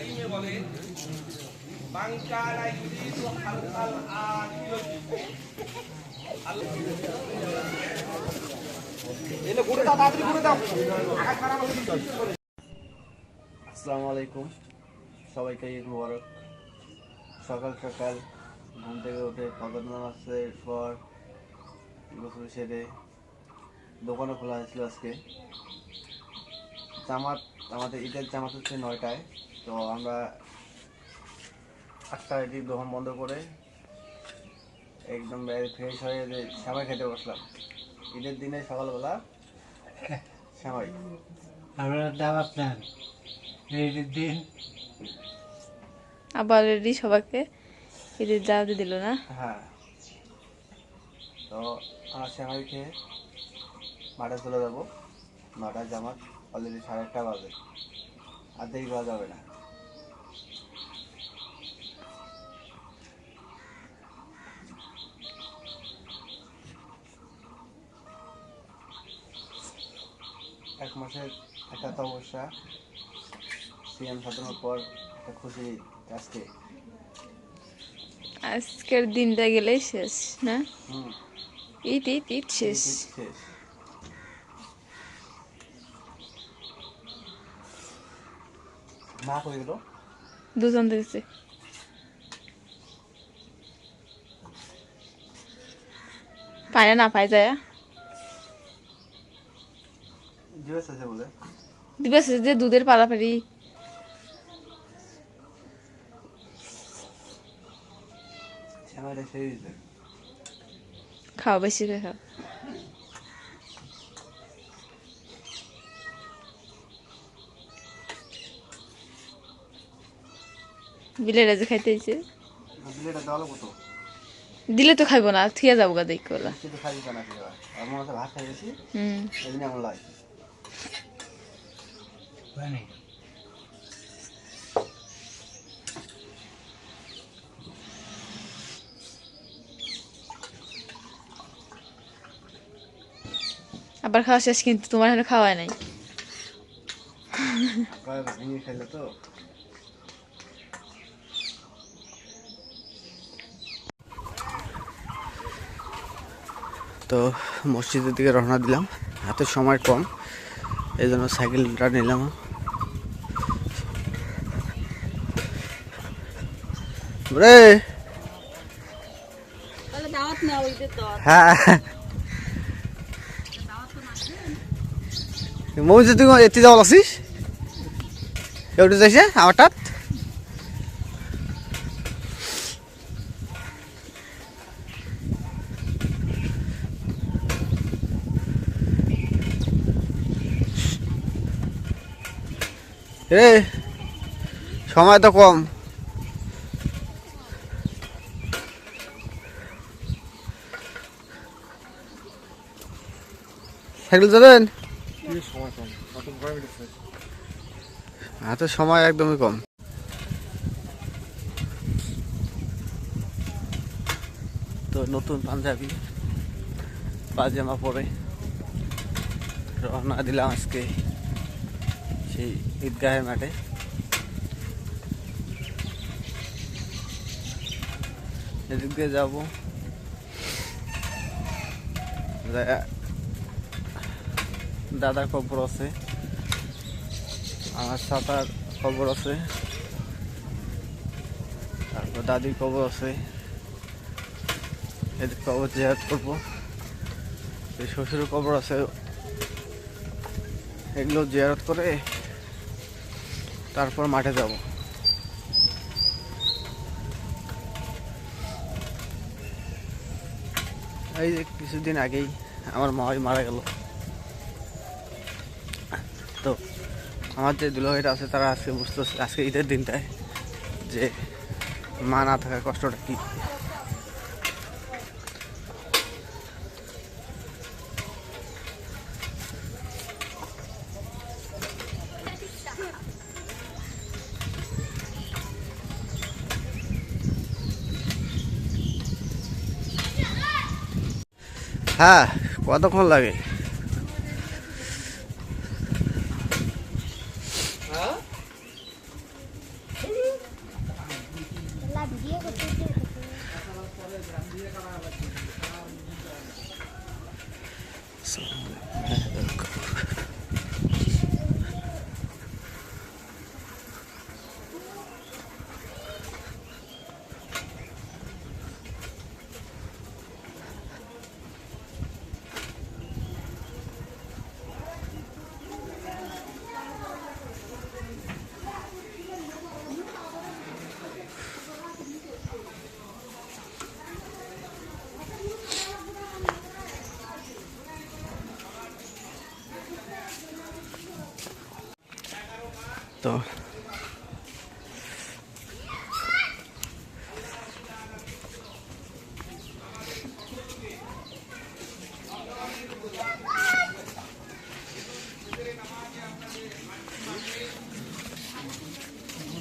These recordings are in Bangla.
কারিমে বলেন মান কানা ইউরিদু হালকাল আখিরাতি এলে ঘুরে দাও তাড়াতাড়ি ঘুরে দাও আঘাত খারাপ হবে কিন্তু। আসসালামু আলাইকুম, সবাইকে ঈদ মুবারক। সকাল সকাল ঘুম থেকে উঠে ফজর নামাজের পর গোসল সেরে দোকানও খোলা হয়েছিল আজকে। আমাদের ঈদের জামাত হচ্ছে 9টায়, তো আমরা 8টায় দোকান বন্ধ করে একদম ফ্রেশ হয়ে যে সেমাই খেতে বসলাম। ঈদের দিনে সকালবেলা সেমাই আমরা দাওয়াত নেন ঈদের দিন। আবার অলরেডি সবাইকে ঈদের দাওয়াত দিল না? হ্যাঁ, তো আমার সেমাই খেয়ে মাঠে চলে যাবো। 9টায় জামাত, অলরেডি 1:30 বাজে, আর দেরি করা যাবে না। এক মাসের একটা তপস্যা সিএম সাধনের পর একটা খুশি আজকে। আজকের দিনটা গেলেই শেষ না? হুম, ঈদ ঈদ ঈদ শেষ। শেষ। মা কই গেল? দুজন দেখছে। পায় না পায় যায় জিজ্ঞেস আছে বলে দিবস যে দুধের পাড়াপাড়ি সেমাইটা সেই দিতে। খাও, বেশি করে খাও। বিলেরা যে খাইতেছে বিলেটা দেওয়ালো কত? দিলে তো খাইব না, থিয়া যাবো গা দেখো। কিন্তু খাই দিতে না, আর মনে হচ্ছে ভাত খাই গেছি, এই জন্য এমন লাগে। আবার খাওয়া শেষ, কিন্তু তোমার এখানে খাওয়াই নাই। ভেঙে খাইলে তো। তো মসজিদের দিকে রওনা দিলাম, হাতে সময় কম, এই জন্য সাইকেলটা নিলাম। রে হ্যাঁ, মসজিদ তুই এতে যাওয়া আছিস? এউটে যাইছে আমারটা। রে সময় তো কম। সাইকেল যাবেন? হাতে সময় একদমই কম। তো নতুন পাঞ্জাবি পাজামা পরে রওনা দিলাম আজকে সেই ঈদগাহের মাঠে। এদিক দিয়ে যাবো, দাদার খবর আছে, আমার সাঁতার খবর আছে, তারপর দাদির খবর আছে, এদের খবর জিয়ারত করবো, শ্বশুরের খবর আছে, এগুলো জিয়ারত করে তারপর মাঠে যাব। এই যে কিছুদিন আগেই আমার মাই মারা গেল, তো আমার যে দুলাভাইরা আছে তারা আজকে বুঝতেছে আজকে ঈদের দিনটায় যে মা না থাকার কষ্টটা কি। হ্যাঁ, কতক্ষণ লাগে? তো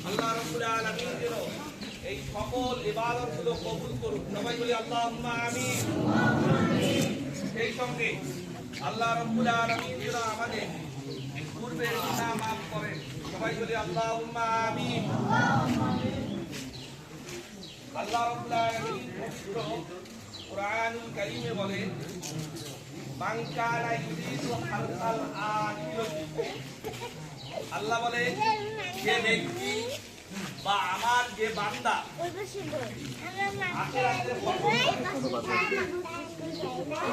আল্লাহ রাব্বুল আলামিন যেন এই সকল ইবাদতগুলো কবুল করুন। সবাই বলি আল্লাহুম্মা আমিন। সেই সঙ্গে আল্লাহ রাব্বুল আলামিন যেন আমাদের পূর্বের গুনাহ মাফ করেন। সবাই বলি আল্লাহুম্মা আমিন। আল্লাহ রাব্বুল আলামিন পবিত্র কুরআনুল কারীমে বলেন, মান কানা ইউরিদু হারসাল আখিরাতি, আল্লাহ বলে যে ব্যক্তি বা আমার যে বান্দা আখিরাতের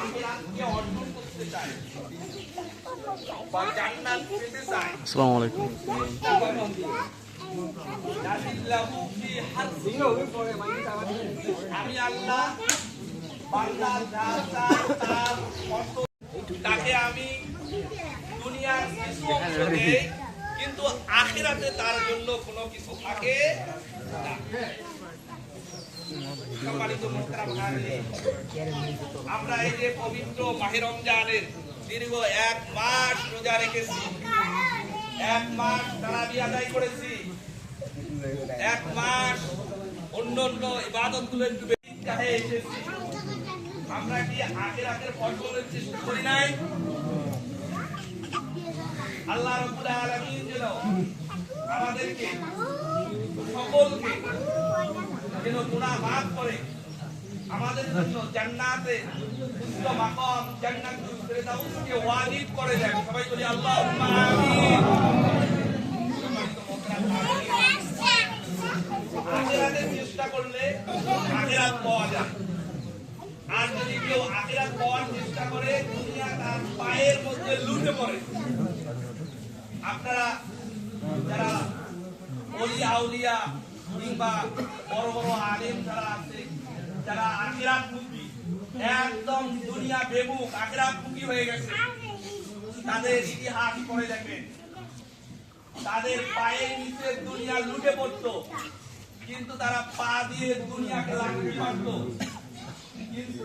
আখিরাতকে অর্জন করতে চায় বা জান্নাত পেতে চায়, আসসালামু আলাইকুম। আমি আল্লাহ বান্দা যা চায় তার অর্থ তাকে আমি দুনিয়ার কিছু অংশ দেই, কিন্তু আখিরাতে তার জন্য কোনো কিছু থাকে না। সম্মানিত মুহতারাম হাজিরিন, আমরা এই যে পবিত্র মাহে রমজানের দীর্ঘ 1 মাস রোজা রেখেছি, 1 মাস তারাবি আদায় করেছি, 1 মাস অন্যান্য ইবাদতগুলো ডুবে ঈদগাহে এসেছি। আমরা কি আখিরাতের ফসলের চেষ্টা করি নাই? আল্লাহ রাব্বুল আলামিন যেন আমাদেরকে সকলকে যেন গুনাহ মাফ করে আমাদের জন্য জান্নাতে উচ্চ মাকাম জান্নাতুল ফেরদাউসকে ওয়াজিব করে দেন। সবাই বলি আল্লাহুম্মা আমিন। আখিরাতের চেষ্টা করলে আখিরাত পাওয়া যায়, আর যদি কেউ আখিরাত পাওয়ার চেষ্টা করে দুনিয়া তার পায়ের মধ্যে লুটে পড়ে। আপনারা যারা ওলি আউলিয়া কিংবা বড় বড় আলেম যারা আছে, যারা আখিরাত মুখী, একদম দুনিয়া বেমুখ আখিরাত মুখী হয়ে গেছে, তাদের ইতিহাস পড়ে দেখবেন, তাদের পায়ের নিচে দুনিয়া লুটে পড়তো, কিন্তু তারা পা দিয়ে দুনিয়াকে লাথি মারতো, কিন্তু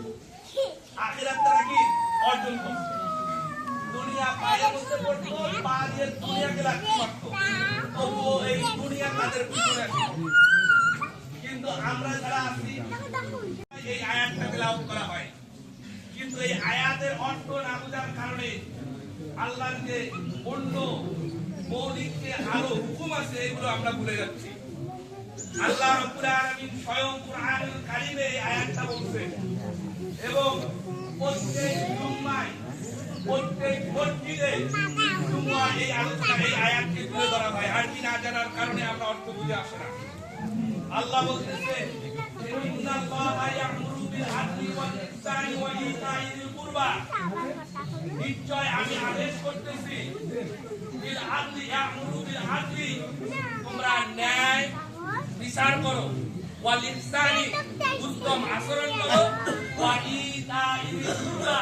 আখিরাত তারা কি অর্জন করতো। দুনিয়া পায়ের মধ্যে পড়তো, পা দিয়ে দুনিয়াকে লাথি মারতো, তবুও এই দুনিয়া তাদের পিছনে আছে। কিন্তু আমরা যারা আছি এই আয়াতটা তেলাওয়াত করা হয়, কিন্তু এই আয়াতের অর্থ না বোঝার কারণে আল্লাহর যে অন্য মৌলিক যে আরো হুকুম আছে এগুলো আমরা ভুলে যাচ্ছি। আল্লাহ রাব্বুল আলামিন স্বয়ং কুরআনুল কারীমে এই আয়াতটা বলছেন, এবং প্রত্যেক জুম্মায় প্রত্যেক মসজিদে জুম্মায় এই আলোচনা এই আয়াতকে তুলে ধরা হয়। আর কি না জানার কারণে আমরা অর্থ বুঝে আসে না। আল্লাহ বলতেছেন, ইন্নাল্লাহা ইয়া'মুরু বিল আদলি ওয়াল ইহসানি ওয়া ইতা'i যিল কুরবা, নিশ্চয় আমি আদেশ করতেছি, বিল আদলি ইয়া'মুরু বিল আদলি, তোমরা ন্যায় বিচার করো, ওয়াল ইহসানি উত্তম আচরণ করো, ওয়া ইতা'i যিল কুরবা,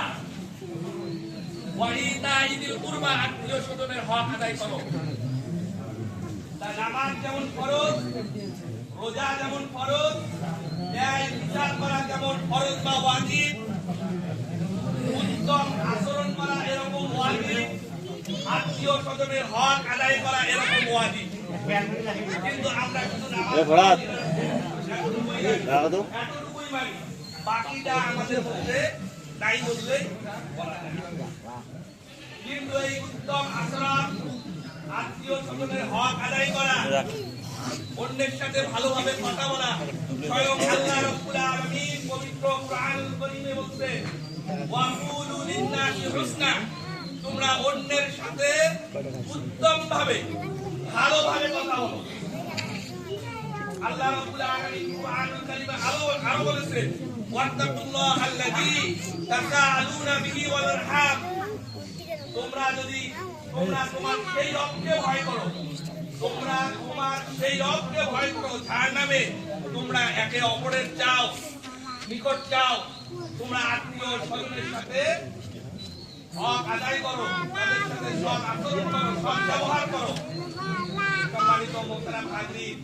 ওয়া ইতা'i যিল কুরবা, আত্মীয় স্বজনের হক আদায় করো। তা নামাজ যেমন ফরজ, রোজা যেমন ফরজ, ন্যায় বিচার করা যেমন ফরজ বা ওয়াজিব, উত্তম আচরণ করা এরকম ওয়াজিব, আত্মীয় স্বজনের হক আদায় করা এরকম ওয়াজিব। কিন্তু আমরা শুধু নামাজ এতটুকুই মানি, বাকিটা আমাদের মধ্যে নাই বললে বলা যায়। কিন্তু এই উত্তম আচরণ, আত্মীয় স্বজনের হক আদায় করা, অন্যের সাথে ভালোভাবে কথা বলা। স্বয়ং আল্লাহ রাব্বুল আলামিন পবিত্র কোরআনুল কারীমে বলছেন, ওয়াকুলু লিন-নাসি হুসনা, তোমরা অন্যের সাথে উত্তমভাবে ভালোভাবে কথা বলো। আল্লাহ রাব্বুল আলামিন কোরআনুল কারীমে আরো বলেছেন, ওয়াত্তাকুল্লাহাল্লাযী তাসাআলুনা বিহি ওয়াল আরহাম, তোমরা তোমার সেই রবকে ভয় করো, তোমরা তোমার সেই রবকে ভয় করো যার নামে তোমরা একে অপরের চাও, নিকট চাও। তোমরা আত্মীয় স্বজনের সাথে হক আদায় করো, তাদের সাথে সৎ আচরণ করো, সৎ ব্যবহার করো। সম্মানিত মোহতারাম হাজরিন,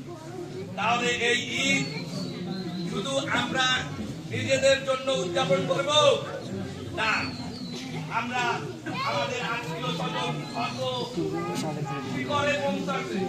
তাহলে এই ঈদ শুধু আমরা নিজেদের জন্য উদযাপন করব না, আমরা আমাদের আত্মীয় স্বজন সর্ব শিকড়ে পৌঁছাতে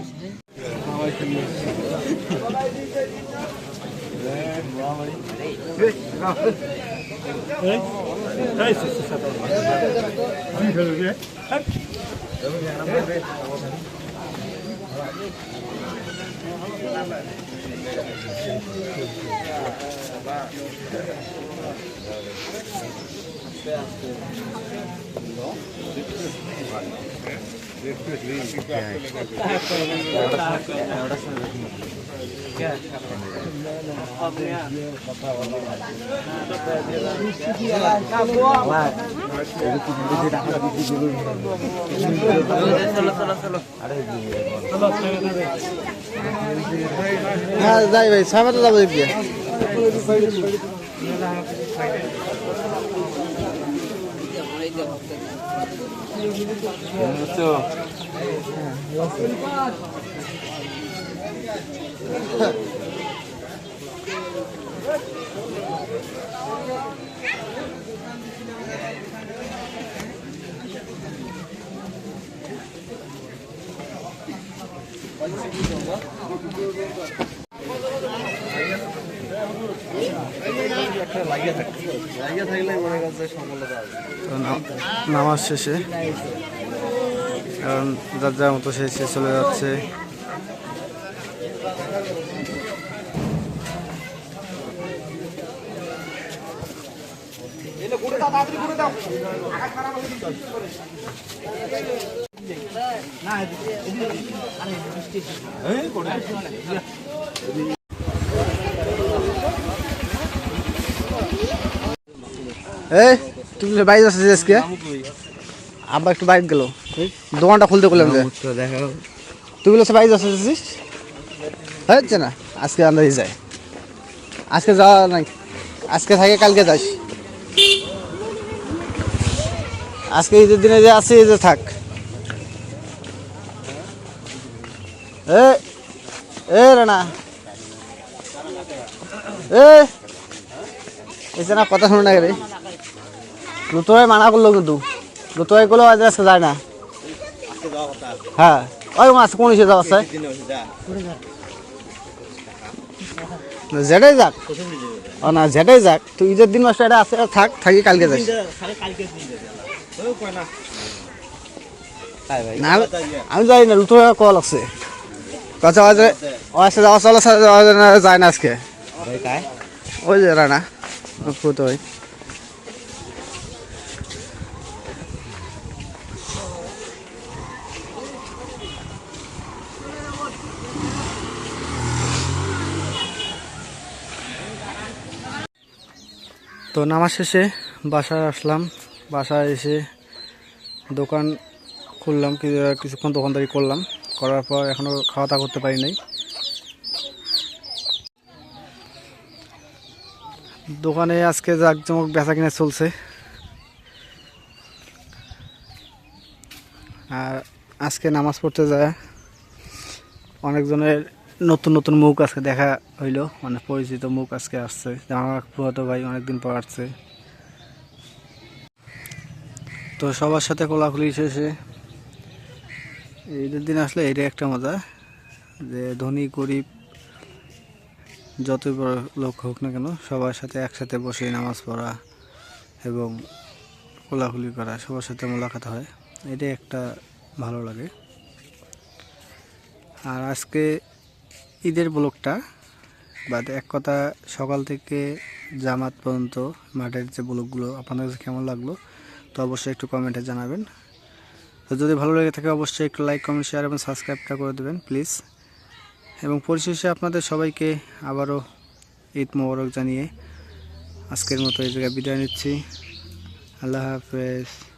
হ্যাঁ যাই ভাই, সামনে যাবো দেখবি। নামাজ শেষে কারণ যার যার মতো শেষে চলে যাচ্ছে। এই তুমি বাইরে যাচ্ছিস আজকে? আব্বা একটু বাইরে গেল, দোকানটা খুলতে বললাম যে তুই বলেছে বাইরে যাচ্ছিস, হচ্ছে না আজকে আমরা যাই, আজকে যাওয়া নাই, আজকে থাকে কালকে যাস, আজকে ঈদের দিনে যে আছে যে থাক। এ রানা এসে না কথা শুনে না রে, লুতোয় মানা করলো কিন্তু লুতোয় করলেও আজ আজকে যায় না। হ্যাঁ ওই মাছ কোন এসে যাওয়া যেটাই যাক, ও না যেটাই যাক, তুই ঈদের দিন মাসটা এটা আছে থাক, থাকি কালকে যাস না। আমি যাই না, লুতো কল আছে কথা যাওয়া চলা যায় না আজকে। ওই যে রানা ওই তো নামাজ শেষে বাসায় আসলাম। বাসায় এসে দোকান খুললাম, কিছুক্ষণ দোকানদারি করলাম, করার পর এখনও খাওয়া দাওয়া করতে পারি নাই। দোকানে আজকে জাঁকজমক বেচা কিনা চলছে। আর আজকে নামাজ পড়তে যায় অনেকজনের নতুন নতুন মুখ আজকে দেখা হইলো, মানে পরিচিত মুখ আজকে আসছে। আমার পুরাতো ভাই অনেকদিন পর আসছে। তো সবার সাথে কোলাকুলি শেষে ঈদের দিন আসলে এটাই একটা মজা, যে ধনী গরিব যতই বড় লোক হোক না কেন সবার সাথে একসাথে বসে নামাজ পড়া এবং কোলাকুলি করা, সবার সাথে মোলাকাত হয়, এটাই একটা ভালো লাগে। আর আজকে ঈদের ব্লগটা বা এক কথা সকাল থেকে জামাত পর্যন্ত মাঠের যে ব্লগগুলো আপনাদের কাছে কেমন লাগলো তো অবশ্যই একটু কমেন্টে জানাবেন। তো যদি ভালো লেগে থাকে অবশ্যই একটু লাইক কমেন্ট শেয়ার এবং সাবস্ক্রাইবটা করে দেবেন প্লিজ। এবং পরিশেষে আপনাদের সবাইকে আবারও ঈদ মোবারক জানিয়ে আজকের মতো এই জায়গায় বিদায় নিচ্ছি। আল্লাহ হাফেজ।